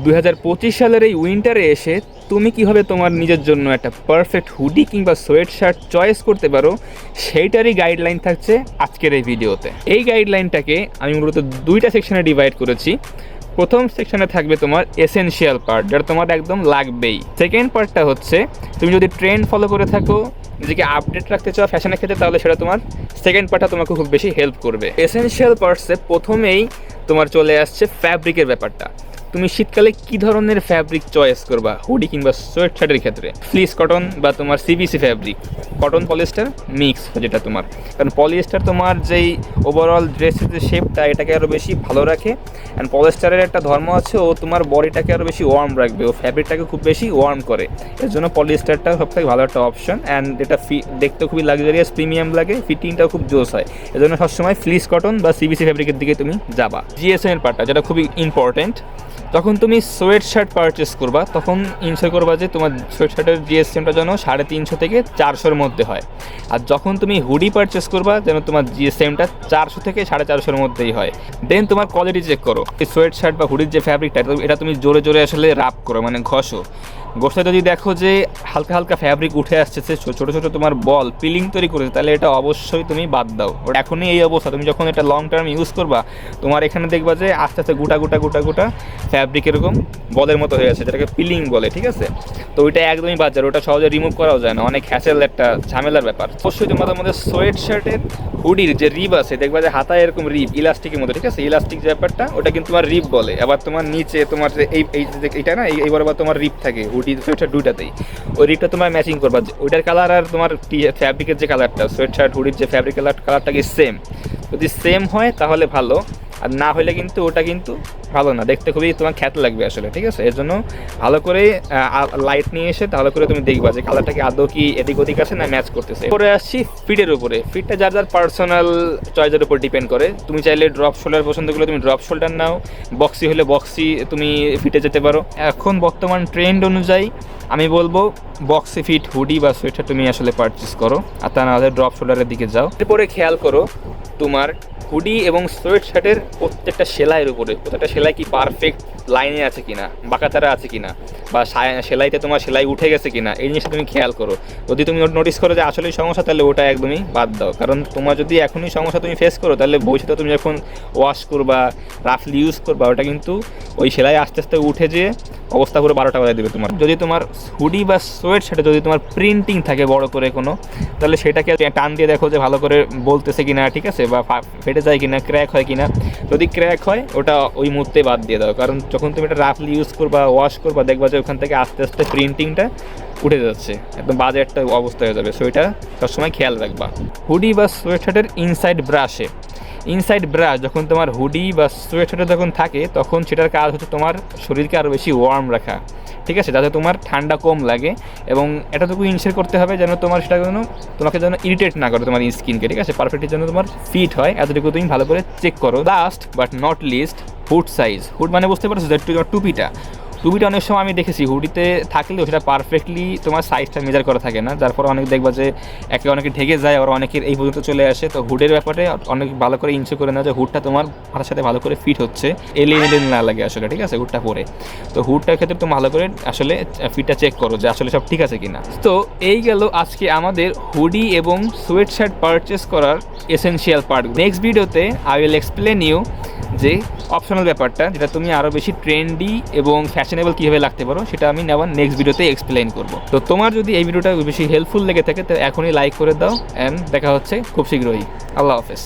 2025 সালের এই উইন্টারে এসে তুমি কিভাবে তোমার নিজের জন্য একটা পারফেক্ট হুডি কিংবা সোয়েট শার্ট চয়েস করতে পারো সেইটারই গাইডলাইন থাকছে আজকের এই ভিডিওতে। এই গাইডলাইনটাকে আমি মূলত দুইটা সেকশনে ডিভাইড করেছি। প্রথম সেকশনে থাকবে তোমার এসেনশিয়াল পার্ট, যেটা তোমার একদম লাগবেই। সেকেন্ড পার্টটা হচ্ছে তুমি যদি ট্রেন্ড ফলো করে থাকো, নিজেকে আপডেট রাখতে চাও ফ্যাশনের ক্ষেত্রে, তাহলে সেটা তোমার সেকেন্ড পার্টটা তোমাকে খুব বেশি হেল্প করবে। এসেনশিয়াল পার্টসে প্রথমেই তোমার চলে আসছে ফ্যাব্রিকের ব্যাপারটা। তুমি শীতকালে কি ধরনের ফ্যাব্রিক চয়েস করবা হুডি কিংবা সোয়েট শার্টের ক্ষেত্রে? ফ্লিস কটন বা তোমার CBC fabric, cotton polyester mix, যেটা তোমার, কারণ পলিস্টার তোমার যেই ওভারঅল ড্রেসের যে শেপটা এটাকে আরও বেশি ভালো রাখে। অ্যান্ড পলিস্টারের একটা ধর্ম আছে, ও তোমার বডিটাকে আরও বেশি ওয়ার্ম রাখবে, ও ফ্যাব্রিকটাকে খুব বেশি ওয়ার্ম করে। এর জন্য পলিস্টারটা সবথেকে ভালো একটা অপশন। অ্যান্ড এটা দেখতে খুবই লাক্সারিয়াস প্রিমিয়াম লাগে, ফিটিংটাও খুব জোস হয়। এর জন্য সবসময় ফ্লিস কটন বা সিবিসি ফ্যাব্রিকের দিকে তুমি যাবা। জিএসএম এর পার্টটা যেটা খুবই ইম্পর্টেন্ট, যখন তুমি সোয়েট শার্ট পারচেস করবা তখন ইনশোর করবা যে তোমার সোয়েট শার্টের জিএসএমটা যেন 350 থেকে 400-এর মধ্যে হয়। আর যখন তুমি হুডি পারচেস করবা যেন তোমার জিএসএমটা 400 থেকে 450-এর মধ্যেই হয়। দেন তোমার কোয়ালিটি চেক করো। এই সোয়েট শার্ট বা হুডির যে ফ্যাব্রিকটা এটা তুমি জোরে জোরে আসলে রাব করো, মানে ঘষো। ঘষে যদি দেখো যে হালকা হালকা ফ্যাব্রিক উঠে আসছে, ছোটো ছোটো তোমার বল পিলিং তৈরি করেছে, তাহলে এটা অবশ্যই তুমি বাদ দাও। এখনই এই অবস্থা, তুমি যখন এটা লং টার্ম ইউজ করবা তোমার এখানে দেখবা যে আস্তে আস্তে গোটা গোটা গোটা গোটা ফ্যাব্রিক এরকম বলের মতো হয়ে আছে, যেটাকে পিলিং বলে, ঠিক আছে? তো ওইটা একদমই বাদ যায়, ওটা সহজে রিমুভ করাও যায় না, অনেক হ্যাসেল একটা ঝামেলার ব্যাপার। অবশ্যই তোমাদের মধ্যে সোয়েট শার্টের হুডির যে রিব আছে দেখবা যে হাতায় এরকম রিব ইলাস্টিকের মতো, ঠিক আছে? ইলাস্টিক যে ব্যাপারটা ওটা কিন্তু তোমার রিব বলে। আবার তোমার নিচে তোমার যে এইটা না, এই বরাবর তোমার রিব থাকে হুডি সোয়েট শার্ট দুইটাতেই। ওই রিবটা তোমার ম্যাচিং করবা, ওইটার কালার আর তোমার ফ্যাব্রিকের যে কালারটা সোয়েট শার্ট হুডির যে ফ্যাব্রিক কালারটা কি সেম? যদি সেম হয় তাহলে ভালো, আর না হলে কিন্তু ওটা কিন্তু ভালো না, দেখতে খুবই তোমার খ্যাত লাগবে আসলে, ঠিক আছে? এর জন্য ভালো করে লাইট নিয়ে এসে ভালো করে তুমি দেখবা যে কালারটা কি আদৌ কি এদিক ওদিক আছে না ম্যাচ করতেছে। পরে আসছি ফিটের উপরে। ফিটটা যার যার পার্সোনাল চয়েসের উপর ডিপেন্ড করে। তুমি চাইলে ড্রপ শোল্ডার পছন্দ করলে তুমি ড্রপ শোল্ডার নাও, বক্সি হলে বক্সি তুমি ফিটে যেতে পারো। এখন বর্তমান ট্রেন্ড অনুযায়ী আমি বলবো বক্সি ফিট হুডি বা সোয়েটার তুমি আসলে পারচেস করো, আর তা না হলে ড্রপ শোল্ডারের দিকে যাও। এরপরে খেয়াল করো তোমার হুডি এবং সোয়েট শার্টের প্রত্যেকটা সেলাইয়ের উপরে, প্রত্যেকটা সেলাই কি পারফেক্ট লাইনে আছে কিনা, বাঁকাতারা আছে কিনা, বা সেলাইতে তোমার সেলাই উঠে গেছে কিনা, এই জিনিসটা তুমি খেয়াল করো। যদি তুমি নোটিস করো যে আসলেই সমস্যা, তাহলে ওটা একদমই বাদ দাও। কারণ তোমার যদি এখনই সমস্যা তুমি ফেস করো, তাহলে ভবিষ্যতে তুমি যখন ওয়াশ করবা, রাফলি ইউজ করবা, ওটা কিন্তু ওই সেলাই আস্তে আস্তে উঠে যেয়ে অবস্থা পুরো 12টা বাজায় দেবে তোমার। যদি তোমার হুডি বা সোয়েট শার্টে যদি তোমার প্রিন্টিং থাকে বড় করে কোনো, তাহলে সেটাকে টান দিয়ে দেখো যে ভালো করে বলতেছে কিনা, ঠিক আছে? বা ফেটে যায় কিনা, ক্র্যাক হয় কিনা। যদি ক্র্যাক হয় ওটা ওই মুহূর্তে বাদ দিয়ে দাও, কারণ যখন তুমি এটা রাফলি ইউজ করবা, ওয়াশ করবা, দেখবা যে ওখান থেকে আস্তে আস্তে প্রিন্টিংটা উঠে যাচ্ছে, একদম বাজে একটা অবস্থা হয়ে যাবে। সো এটা সবসময় খেয়াল রাখবা। হুডি বা সোয়েট শার্টের ইনসাইড ব্রাশ যখন তোমার হুডি বা সোয়েট শার্টে যখন থাকে, তখন সেটার কাজ হচ্ছে তোমার শরীরকে আরও বেশি ওয়ার্ম রাখা, ঠিক আছে? যাতে তোমার ঠান্ডা কম লাগে, এবং এতটুকু ইনশিওর করতে হবে যেন তোমার সেটা তোমাকে যেন ইরিটেট না করে তোমার স্কিনকে, ঠিক আছে? পারফেক্টের জন্য তোমার ফিট হয়, এতটুকু তুমি ভালো করে চেক করো। Last but not list, hood size. Hood মানে বুঝতে পারছো যে টুপিটা অনেক সময় আমি দেখেছি হুডিতে থাকলেও সেটা পারফেক্টলি তোমার সাইজটা মেজার করা থাকে না, যার ফলে অনেক দেখবা যে অনেকে ঢেকে যায়, আর অনেকের এই পর্যন্ত চলে আসে। তো হুডের ব্যাপারে অনেক ভালো করে ইনশিওর করে না যে হুডটা তোমার মাথার সাথে ভালো করে ফিট হচ্ছে, এলিয়েন না লাগে আসলে, ঠিক আছে? হুডটা পরে তো হুডটার ক্ষেত্রে তুমি ভালো করে আসলে ফিটটা চেক করো যে আসলে সব ঠিক আছে কিনা। তো এই গেল আজকে আমাদের হুডি এবং সোয়েট শার্ট পারচেস করার এসেনশিয়াল পার্ট। নেক্সট ভিডিওতে আই উইল এক্সপ্লেন ইউ যে অপশনাল ব্যাপারটা, যেটা তুমি আরও বেশি ট্রেন্ডি এবং ফ্যাশনেবল কীভাবে লাগতে পারো, সেটা আমি নেওয়ার নেক্সট ভিডিওতে এক্সপ্লেন করবো। তো তোমার যদি এই ভিডিওটা বেশি হেল্পফুল লেগে থাকে তো এখনই লাইক করে দাও, অ্যান্ড দেখা হচ্ছে খুব শীঘ্রই। আল্লাহ হাফেজ।